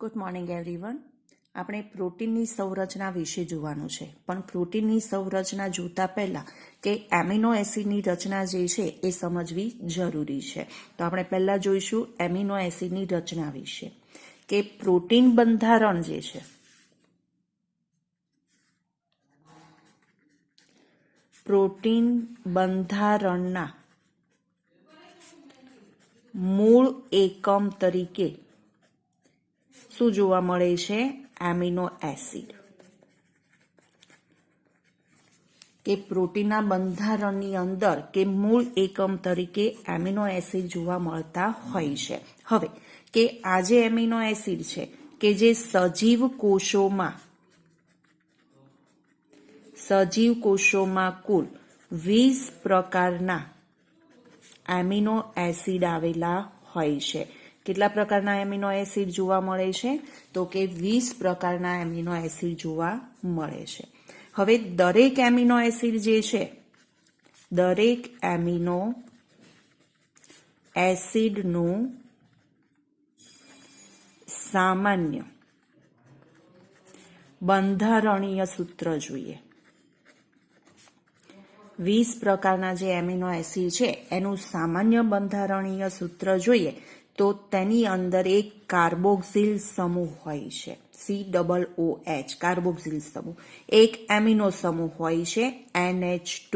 Good morning everyone. આપણે પ્રોટીનની સંરચના વિશે જોવાનું છે, પણ પ્રોટીનની સંરચના જોતા પહેલા કે એમિનો એસિડની રચના જે છે એ સમજવી જરૂરી છે. તો આપણે પહેલા જોઈશું એમિનો એસિડની રચના વિશે, કે પ્રોટીન બંધારણ જે છે પ્રોટીન બંધારણના મૂળ એકમ તરીકે શું જોવા મળે છે? Amino acid. કે પ્રોટીનના બંધારણની અંદર કે મૂળ એકમ તરીકે એમિનો એસિડ જોવા મળતા હોય છે. હવે કે આ જે એમિનો એસિડ છે કે જે સજીવ કોષોમાં કુલ 20 પ્રકારના એમિનો એસિડ આવેલા હોય છે. કેટલા પ્રકારના એમિનો એસિડ જોવા મળે છે? તો કે 20 પ્રકારના એમિનો એસિડ જોવા મળે છે. હવે દરેક એમિનો એસિડ જે છે, દરેક એમિનો એસિડનું સામાન્ય બંધારણીય સૂત્ર જોઈએ. 20 પ્રકારના જે એમિનો એસિડ છે એનું સામાન્ય બંધારણીય સૂત્ર જોઈએ તો તેની અંદર એક કાર્બોક્સિલ સમૂહ હોય છે, COOH, કાર્બોક્સિલ સમૂહ. એક એમિનો સમૂહ હોય છે NH2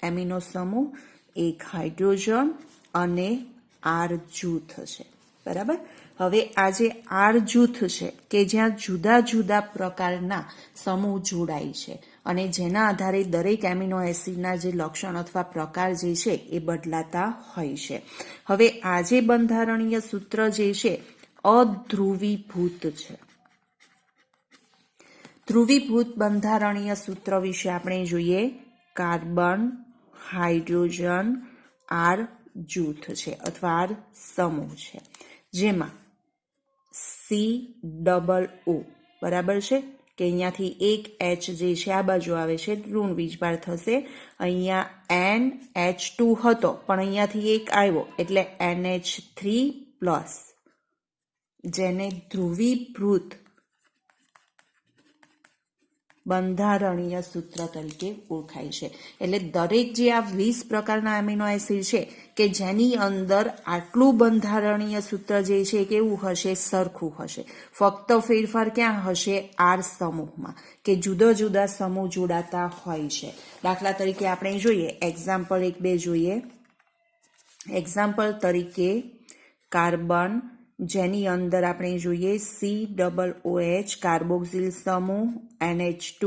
એમિનો સમૂહ, એક હાઇડ્રોજન અને R જૂથ છે. બરાબર. હવે આ જે R જૂથ છે કે જ્યાં જુદા જુદા પ્રકારના સમૂહ જોડાય છે અને જેના આધારે દરેક એમિનો એસિડના જે લક્ષણ અથવા પ્રકાર જે છે એ બદલાતા હોય છે. હવે આ જે બંધારણીય સૂત્ર જે છે અધ્રુવીભૂત છે. ધ્રુવીભૂત બંધારણીય સૂત્ર વિશે આપણે જોઈએ. કાર્બન, હાઇડ્રોજન, R જૂથ છે અથવા R સમૂહ છે, જેમાં COO બરાબર છે કે અહીંયાથી એક H જે છે આ બાજુ આવે છે, ઋણ વીજભાર થશે. અહીંયા NH2 હતો પણ અહીંયાથી એક આવ્યો એટલે NH3+, જેને ધ્રુવીભૂત બંધારણીય સૂત્ર તરીકે ઓળખાય છે. એટલે દરેક જે આ 20 પ્રકારના એમિનો એસિડ છે કે જેની અંદર આટલું બંધારણીય સૂત્ર જે છે કેવું હશે? સરખું હશે. ફક્ત ફેરફાર ક્યાં હશે? R સમૂહમાં, કે જુદા જુદા સમૂહ જોડાતા હોય છે. દાખલા તરીકે આપણે જોઈએ, એક્ઝામ્પલ 1-2 જોઈએ. એક્ઝામ્પલ તરીકે કાર્બન, જેની અંદર આપણે જોઈએ COOH કાર્બોક્સિલ સમૂહ, NH2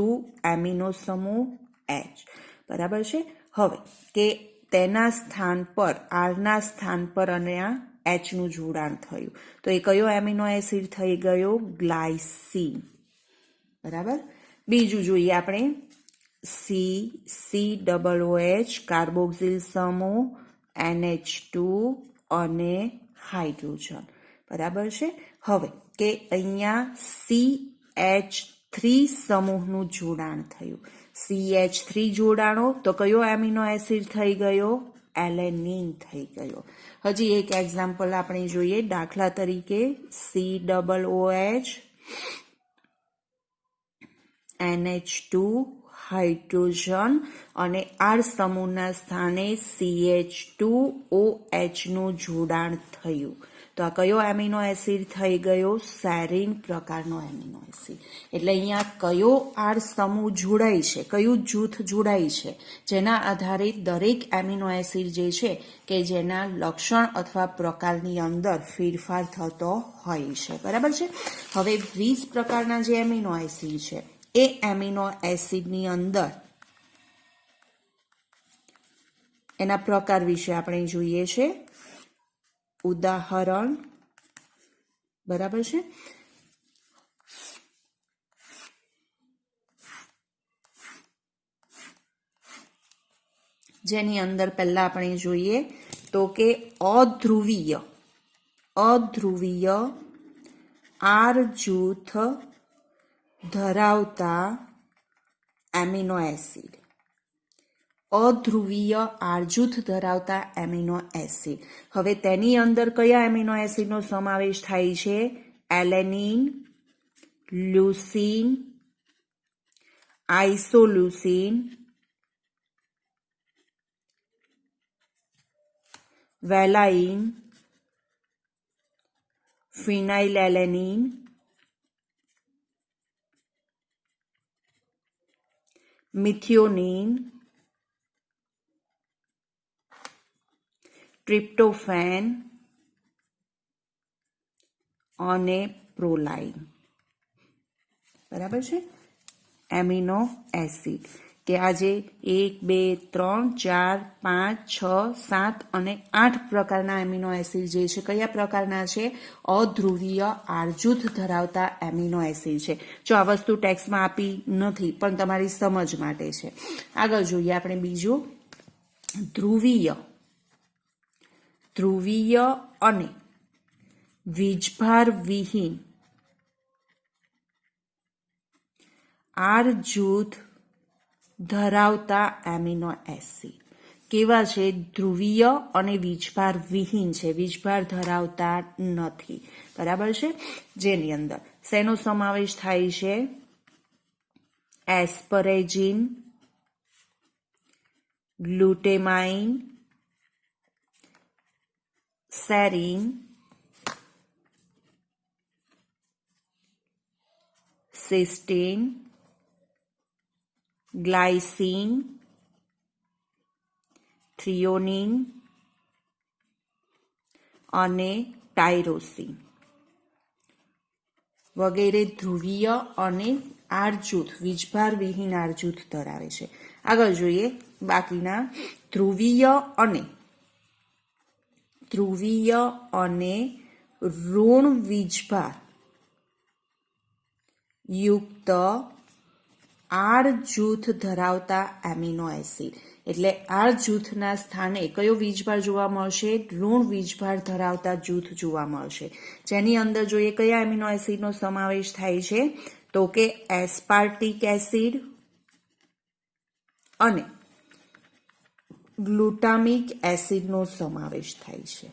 એમિનો સમૂહ, H. બરાબર છે. હવે કે તેના સ્થાન પર, R ના સ્થાન પર અને આ H નું જોડાણ થયું તો એ કયો એમિનો એસિડ થઈ ગયો? ગ્લાયસીન. બરાબર. બીજું જોઈએ આપણે COOH કાર્બોક્સિલ સમૂહ, NH2 અને હાઇડ્રોજન. બરાબર છે. હવે કે અહીંયા CH3 સમૂહનું જોડાણ થયું. CH3 જોડાણો તો કયો એમિનો એસિડ થઈ ગયો? એલેનિન થઈ ગયો. હજી એક એક્ઝામ્પલ આપણે જોઈએ. દાખલા તરીકે COOH, NH2, હાઇડ્રોજન અને R સમૂહના સ્થાને CH2OH નું જોડાણ થયું તો આ કયો એમિનો એસિડ થઈ ગયો? સેરીન પ્રકારનો એમિનો એસિડ. એટલે અહીંયા કયો R સમૂહ જોડાય છે, કયું જૂથ જોડાય છે, જેના આધારે દરેક એમિનો એસિડ જે છે કે જેના લક્ષણ અથવા પ્રકારની અંદર ફેરફાર થતો હોય છે. બરાબર છે. હવે 20 પ્રકારના જે એમિનો એસિડ છે એ એમિનો એસિડની અંદર એના પ્રકાર વિશે આપણે જોઈએ છે. ઉદાહરણ. બરાબર છે. જેની અંદર પહેલા આપણે જોઈએ તો કે અધ્રુવીય R જૂથ ધરાવતા એમિનો એસિડ. અધ્રુવીય R જૂથ ધરાવતા એમિનો એસિડ. હવે તેની અંદર કયા એમિનો એસિડનો સમાવેશ થાય છે? એલેનિન, લ્યુસીન, આઇસોલ્યુસીન, વેલાઇન, ફિનાઇલેલેનિન, મિથિયોનિન, ટ્રિપ્ટોફેન અને પ્રોલાઇન. બરાબર છે. એમિનો એસિડ કે આજે 1, 2, 3, 4, 5, 6, 7 અને 8 પ્રકારના એમિનો એસિડ જે છે કયા પ્રકારના છે? અધ્રુવીય આર જૂથ ધરાવતા એમિનો એસિડ છે. જો આ વસ્તુ ટેક્સ્ટમાં આપી નથી પણ તમારી સમજ માટે છે. આગળ જોઈએ આપણે બીજું, ધ્રુવીય અને વીજભાર વિહીન આર જૂથ ધરાવતા એમિનો એસિડ. કેવા છે? ધ્રુવીય અને વીજભાર વિહીન છે, વીજભાર ધરાવતા નથી. બરાબર છે. જેની અંદર શેનો સમાવેશ થાય છે? એસ્પરેજિન, ગ્લુટેમાઇન, સેરીન, સિસ્ટીન, ગ્લાયસીન, થ્રિયોનિન અને ટાયરોસિન વગેરે ધ્રુવીય અને આર જૂથ, વીજભાર વિહીન આર જૂથ ધરાવે છે. આગળ જોઈએ બાકીના, ધ્રુવીય અને ઋણ વીજભાર યુક્ત આર જૂથ ધરાવતા એમિનો એસિડ. એટલે આર જૂથના સ્થાને કયો વીજભાર જોવા મળશે? ઋણ વીજભાર ધરાવતા જૂથ જોવા મળશે. જેની અંદર જોઈએ કયા એમિનો એસિડનો સમાવેશ થાય છે? તો કે એસ્પાર્ટિક એસિડ અને ગ્લુટામિક એસિડનો સમાવેશ થાય છે.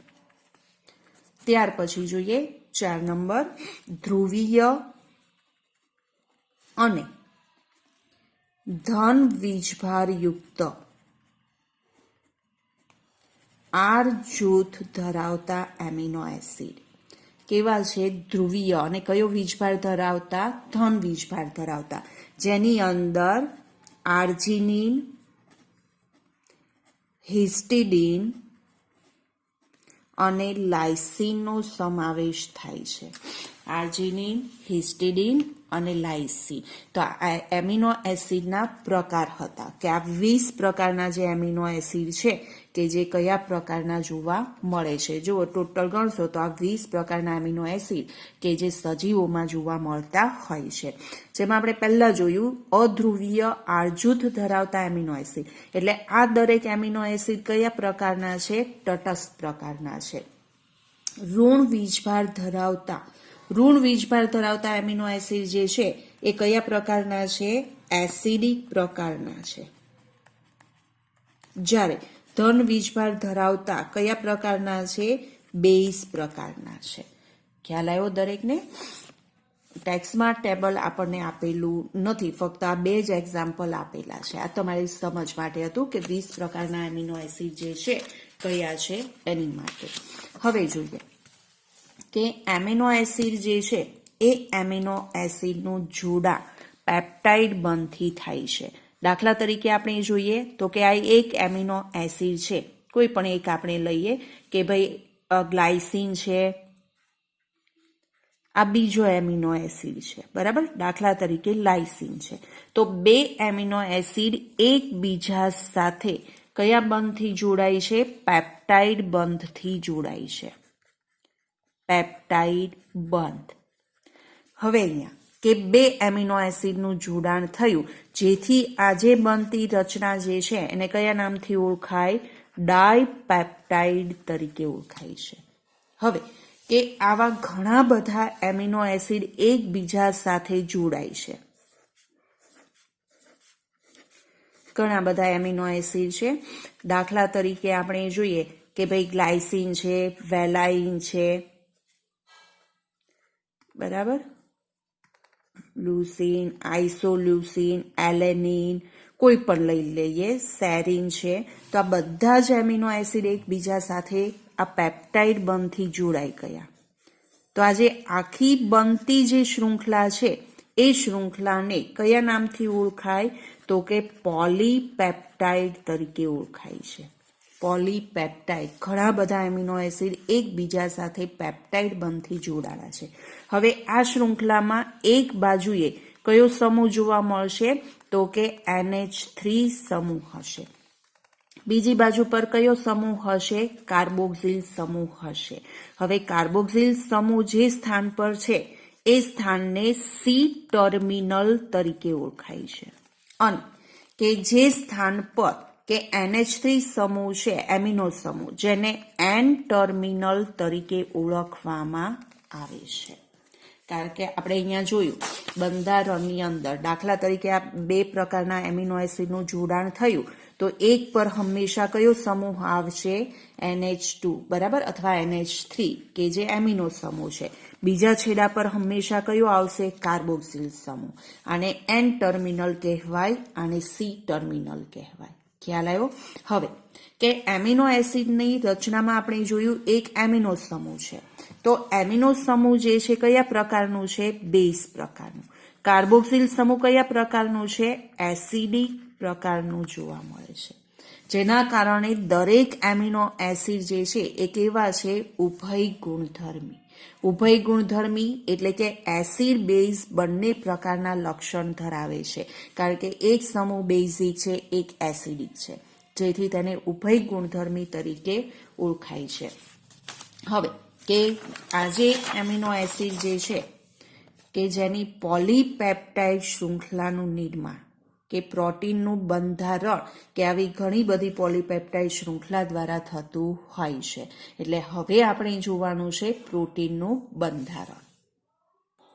ત્યાર પછી જોઈએ 4 નંબર, ધ્રુવીય અને ધન વીજભાર યુક્ત આર જૂથ ધરાવતા એમિનો એસિડ. કેવા છે? ધ્રુવીય અને કયો વીજભાર ધરાવતા? ધન વીજભાર ધરાવતા. જેની અંદર આર્જિનિન, હિસ્ટિડીન અને લાઇસિનનો સમાવેશ થાય છે. આર્જિનિન, હિસ્ટિડીન અને લાઇસિન. તો આ એમિનો એસિડના પ્રકાર હતા કે આ 20 પ્રકારના જે એમિનો એસિડ છે કે જે કયા પ્રકારના જોવા મળે છે. જો ટોટલ ગણશો તો આ 20 પ્રકારના એમિનો એસિડ કે જે સજીવોમાં જોવા મળતા હોય છે. જેમાં આપણે પહેલા જોયું અધ્રુવીય આર જૂથ ધરાવતા એમિનો એસિડ. એટલે આ દરેક એમિનો એસિડ કયા પ્રકારના છે? તટસ્થ પ્રકારના છે. ઋણ વીજભાર ધરાવતા એમિનો એસિડ જે છે એ કયા પ્રકારના છે? એસિડિક પ્રકારના છે. જ્યારે ધન વીજભાર ધરાવતા કયા પ્રકારના છે? બેઝ પ્રકારના છે. ખ્યાલ આવ્યો દરેકને? ટેક્સ્ટમાં ટેબલ આપણને આપેલું નથી, ફક્ત આ 2 જ એક્ઝામ્પલ આપેલા છે. આ તમારી સમજ માટે હતું કે 20 પ્રકારના એમિનો એસિડ જે છે કયા છે એની માટે. હવે જોઈએ કે એમિનો એસિડ જે છે એ એમિનો એસિડનું જોડાણ પેપ્ટાઇડ બંધથી થાય છે. દાખલા તરીકે આપણે જોઈએ તો કે આ એક એમિનો એસિડ છે, કોઈ પણ એક આપણે લઈએ કે ભાઈ ગ્લાયસીન છે, આ બીજો એમિનો એસિડ છે. બરાબર? દાખલા તરીકે લાઇસિન છે. તો 2 એમિનો એસિડ એકબીજા સાથે કયા બંધથી જોડાય છે? પેપ્ટાઇડ બંધથી જોડાય છે. પેપ્ટાઇડ બંધ. હવે અહીંયા કે 2 એમિનો એસિડનું જોડાણ થયું જેથી આજે બનતી રચના જે છે એને કયા નામથી ઓળખાય? ડાયપેપ્ટાઇડ તરીકે ઓળખાય છે. હવે કે આવા ઘણા બધા એમિનો એસિડ એકબીજા સાથે જોડાય છે. ઘણા બધા એમિનો એસિડ છે. દાખલા તરીકે આપણે જોઈએ કે ભાઈ ગ્લાયસીન છે, વેલાઇન છે, બરાબર, લ્યુસીન, આઇસોલ્યુસીન, એલેનિન, કોઈ પણ લઈ લઈએ, સેરિન છે, તો આ બધા જ એમિનો એસિડ એકબીજા સાથે આ પેપ્ટાઇડ બંધથી જોડાઈ ગયા. તો આ જે આખી બનતી જે શૃંખલા છે એ શૃંખલાને કયા નામથી ઓળખાય? તો કે પોલીપેપ્ટાઇડ તરીકે ઓળખાય છે. પોલીપેપ્ટાઇડ, ઘણા બધા એમિનો એસિડ એકબીજા સાથે પેપ્ટાઇડ બંધથી જોડાયેલા છે. હવે આ શૃંખલામાં એક બાજુએ કયો સમૂહ જોવા મળશે? તો કે NH3 સમૂહ હશે. બીજી બાજુ પર કયો સમૂહ હશે? કાર્બોક્સિલ સમૂહ હશે. હવે કાર્બોક્સિલ સમૂહ જે સ્થાન પર છે એ સ્થાનને સી ટર્મિનલ તરીકે ઓળખાય છે. અને કે જે સ્થાન પર કે NH3 સમૂહ છે, એમિનો સમૂહ, જેને N ટર્મિનલ તરીકે ઓળખવામાં આવે છે. કારણ કે આપણે અહીંયા જોયું બંધારણની અંદર, દાખલા તરીકે આ બે પ્રકારના એમિનો એસિડનું જોડાણ થયું તો એક પર હંમેશા કયો સમૂહ આવશે? NH2, બરાબર, અથવા NH3 કે જે એમિનો સમૂહ છે. બીજા છેડા પર હંમેશા કયો આવશે? કાર્બોક્સિલ સમૂહ. આને N ટર્મિનલ કહેવાય, આને સી ટર્મિનલ કહેવાય. ખ્યાલ આવ્યો? હવે કે એમિનો એસિડની રચનામાં આપણે જોયું એક એમિનો સમૂહ છે. તો એમિનો સમૂહ જે છે કયા પ્રકારનું છે? બેઝ પ્રકારનું. કાર્બોક્સિલ સમૂહ કયા પ્રકારનું છે? એસિડિક પ્રકારનું જોવા મળે છે. જેના કારણે દરેક એમિનો એસિડ જે છે એ કેવા છે? ઉભય ગુણધર્મી. ઉભય ગુણધર્મી એટલે કે એસિડ બેઝ બંને પ્રકારના લક્ષણ ધરાવે છે. કારણ કે એક સમૂહ બેઝિક છે, એક એસિડિક છે, જેથી તેને ઉભય ગુણધર્મી તરીકે ઓળખાય છે. હવે કે આજે એમિનો એસિડ જે છે કે જેની પોલીપેપ્ટાઇડ શૃંખલાનું નિર્માણ કે પ્રોટીનનું બંધારણ કે આવી ઘણી બધી પોલીપેપ્ટાઇડ શૃંખલા દ્વારા થતું હોય છે. એટલે હવે આપણે જોવાનું છે પ્રોટીનનું બંધારણ.